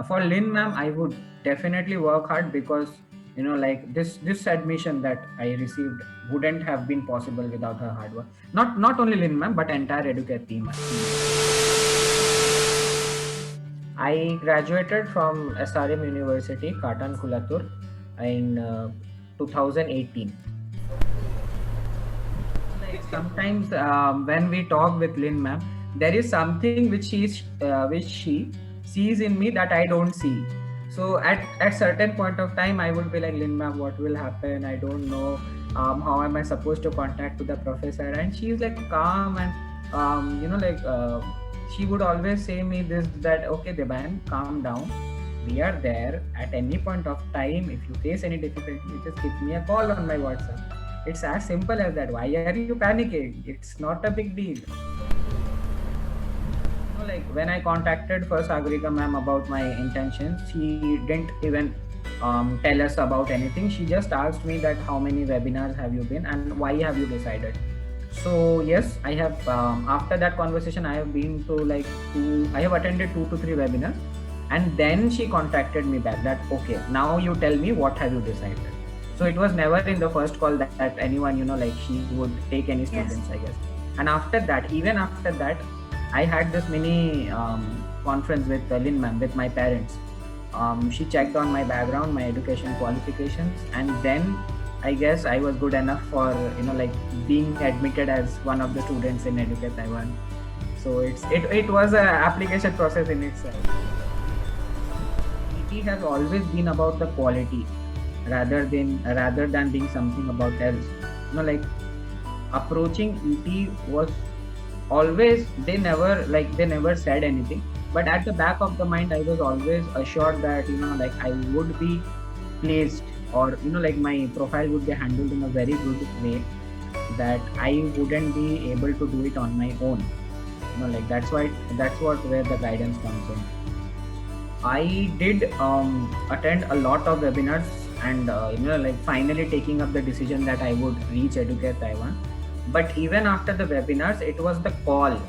For Lynn ma'am, I would definitely work hard because like this admission that I received wouldn't have been possible without her hard work. Not only Lynn ma'am, but entire educate team. I graduated from SRM University, Katan Kulatur, in 2018. Like sometimes when we talk with Lynn ma'am, there is something which she sees in me that I don't see. So at certain point of time, I would be like, Lynn ma'am, what will happen? I don't know. How am I supposed to contact to the professor? And she's like calm and like she would always say me this that okay, Deban, calm down. We are there at any point of time. If you face any difficulty, you just give me a call on my WhatsApp. It's as simple as that. Why are you panicking? It's not a big deal. Like when I contacted first Sagarika ma'am about my intentions, she didn't even tell us about anything. She just asked me that how many webinars have you been and why have you decided. So yes, I have. After that conversation, I have been to like two. I have attended 2 to 3 webinars, and then she contacted me back that okay, now you tell me what have you decided. So it was never in the first call that anyone like she would take any students, Yes. I guess. And after that, even after that, I had this mini conference with Lynn ma'am with my parents. She checked on my background, my education qualifications, and then I guess I was good enough for like being admitted as one of the students in Educate Taiwan. So it was a application process in itself. ET has always been about the quality rather than being something about else. Like approaching ET was always they never said anything, but at the back of the mind I was always assured that like I would be placed, or like my profile would be handled in a very good way, that I wouldn't be able to do it on my own. Like that's what where the guidance comes in. I did attend a lot of webinars, and like finally taking up the decision that I would reach Educate Taiwan. But even after the webinars, it was the call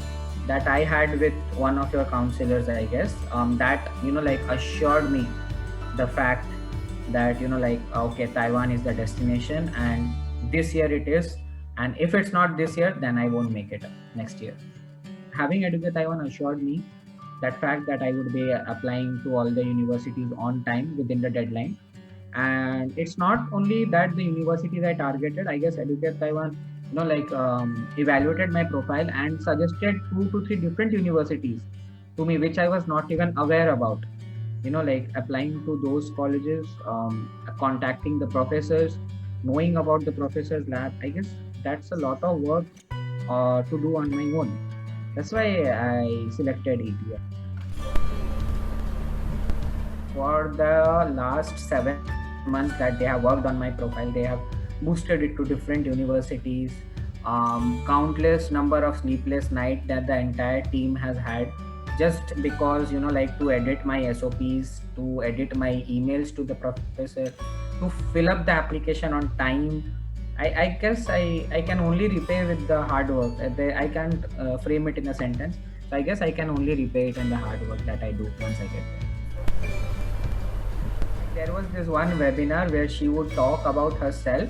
that I had with one of your counselors, I guess, that like assured me the fact that like okay, Taiwan is the destination, and this year it is, and if it's not this year, then I won't make it next year. Having Educate Taiwan assured me that fact that I would be applying to all the universities on time within the deadline. And it's not only that the universities I targeted, I guess Educate Taiwan, like evaluated my profile and suggested 2 to 3 different universities to me, which I was not even aware about. Like applying to those colleges, contacting the professors, knowing about the professors' lab. I guess that's a lot of work to do on my own. That's why I selected ETL. For the last 7 months that they have worked on my profile, they have boosted it to different universities. Countless number of sleepless nights that the entire team has had, just because like to edit my SOPs, to edit my emails to the professor, to fill up the application on time. I guess I can only repay with the hard work. I can't frame it in a sentence. So I guess I can only repay it in the hard work that I do once I get there. There was this one webinar where she would talk about herself.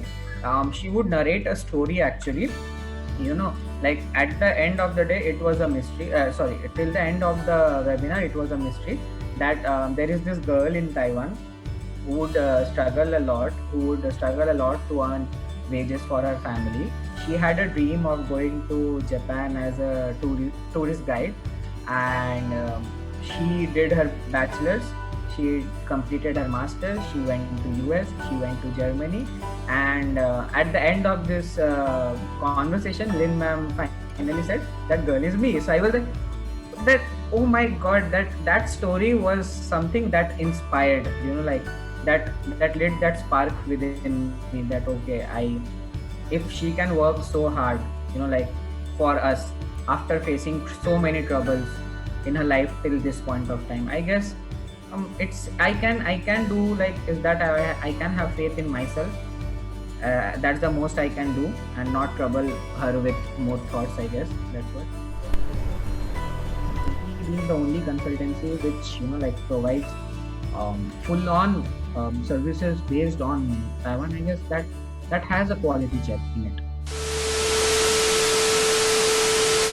She would narrate a story actually. Like at the end of the day, it was a mystery. Sorry, till the end of the webinar, it was a mystery that there is this girl in Taiwan who would struggle a lot to earn wages for her family. She had a dream of going to Japan as a tourist guide, and she did her bachelor's. She completed her master's. She went to US. She went to Germany, and at the end of this conversation, Lynn ma'am finally said, "That girl is me." So I was like, "That oh my god, that story was something that inspired. Like that lit that spark within me. That okay, if she can work so hard, like for us after facing so many troubles in her life till this point of time, I guess it's I can do, like is that I can have faith in myself. That's the most I can do, and not trouble her with more thoughts, I guess. That's what. Being the only consultancy which like provides full on services based on Taiwan, I guess that has a quality check in it.